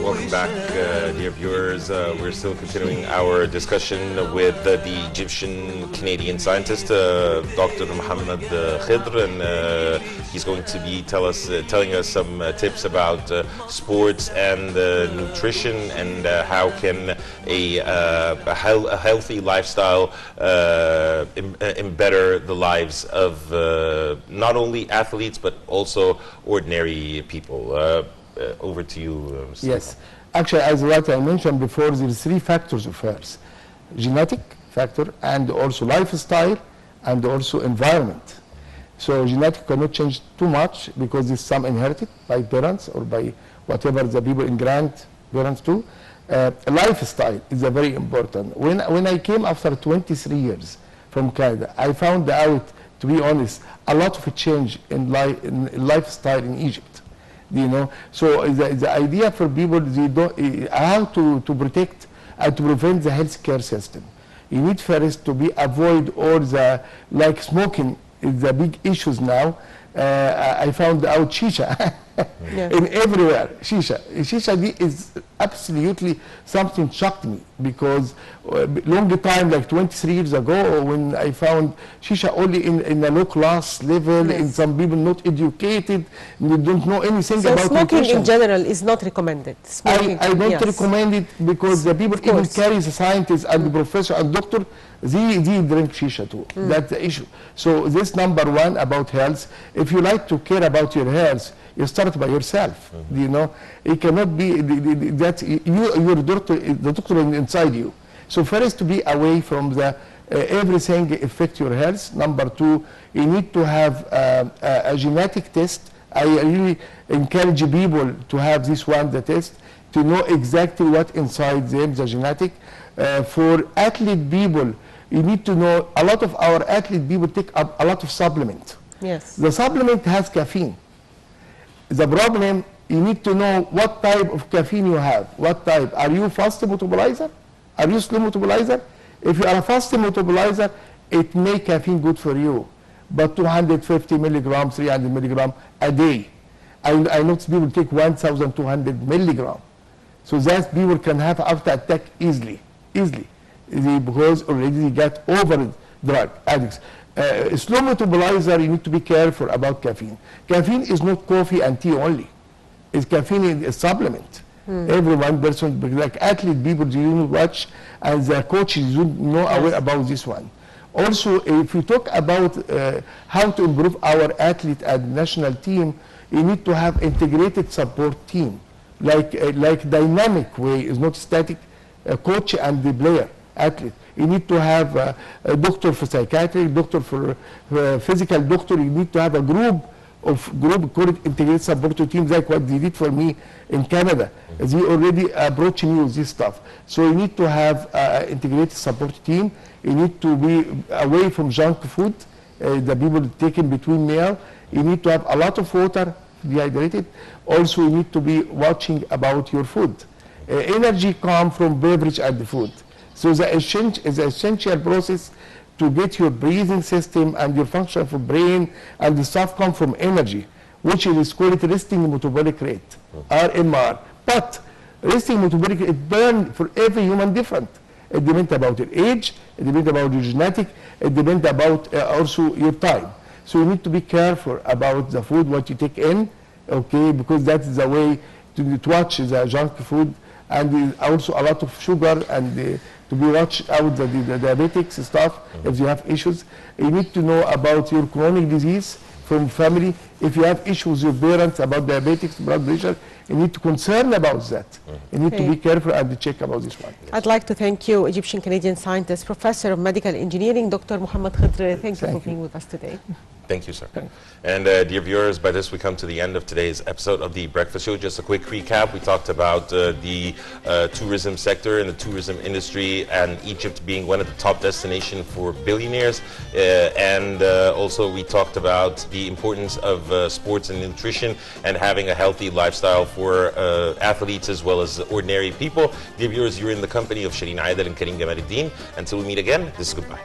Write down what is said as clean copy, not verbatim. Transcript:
Welcome back, dear viewers. We're still continuing our discussion with the Egyptian-Canadian scientist, Dr. Mohamed Khedr, and he's going to be telling us some tips about sports and nutrition and how can a healthy lifestyle embetter the lives of not only athletes but also ordinary people. Over to you, Mr. Yes. Actually, as what I mentioned before, there are three factors of health: genetic factor, and also lifestyle, and also environment. So genetic cannot change too much because it's some inherited by parents or by whatever the people in grandparents do. Lifestyle is a very important. When I came after 23 years from Canada, I found out, to be honest, a lot of change in lifestyle in Egypt. You know, so the idea for people, they don't, how to protect and to prevent the healthcare system. You need first to avoid all the, like smoking is the big issues now. I found out shisha in everywhere. Shisha is absolutely something shocked me, because long time, like 23 years ago, when I found shisha only in a low class level, and some people not educated, they don't know anything about smoking nutrition. in general is not recommended. Smoking, I don't recommend it, because the people even carry the scientists and the professor and doctor, they drink shisha too. That's the issue. So this number one about health. If you like to care about your health, you start by yourself. You know, it cannot be that your doctor, the doctor inside you. So first, to be away from the everything affect your health. Number two, you need to have a genetic test. I really encourage people to have this one, the test, to know exactly what inside them, the genetic. For athlete people, you need to know, a lot of our athlete people take up a lot of supplement. Yes. The supplement has caffeine. The problem, you need to know what type of caffeine you have. What type? Are you fast metabolizer? Are you slow metabolizer? If you are a fast metabolizer, it may caffeine good for you, but 250 milligrams, 300 milligrams a day. I notice people take 1,200 milligrams. So that people can have after attack easily, because already they got over drug addicts. Slow metabolizer, you need to be careful about caffeine. Caffeine is not coffee and tea only. It's caffeine is a supplement. Every one person, like athlete people, you watch, and the coaches you know aware about this one. Also, if we talk about how to improve our athlete and national team, you need to have integrated support team, like dynamic way, is not static. Coach and the player, athlete. You need to have a doctor for psychiatry, doctor for physical doctor. You need to have a group called integrated support teams, like what they did for me in Canada. They already approaching you with this stuff. So you need to have integrated support team. You need to be away from junk food, the people taking between meal. You need to have a lot of water, dehydrated. Also, you need to be watching about your food. Energy comes from beverage and the food. So the essential process to get your breathing system and your function for brain and the stuff come from energy, which is called resting metabolic rate, RMR. But resting metabolic rate, it burns for every human different. It depends about your age, it depends about your genetic, it depends about also your time. So you need to be careful about the food, what you take in, okay, because that is the way to watch the junk food, and also a lot of sugar, and to be watch out the diabetics stuff. If you have issues, you need to know about your chronic disease from family. If you have issues with your parents about diabetics, blood pressure, you need to concern about that. You need to be careful and check about this one. I'd like to thank you, Egyptian-Canadian scientist, Professor of Medical Engineering, Dr. Mohamed Khedr. Thank you for being with us today. Thank you, sir. And dear viewers, by this we come to the end of today's episode of The Breakfast Show. Just a quick recap. We talked about the tourism sector and the tourism industry, and Egypt being one of the top destinations for billionaires. And also we talked about the importance of sports and nutrition and having a healthy lifestyle for athletes as well as ordinary people. Dear viewers, you're in the company of Shireen Aidel and Karim Gamaluddin. Until we meet again, this is goodbye.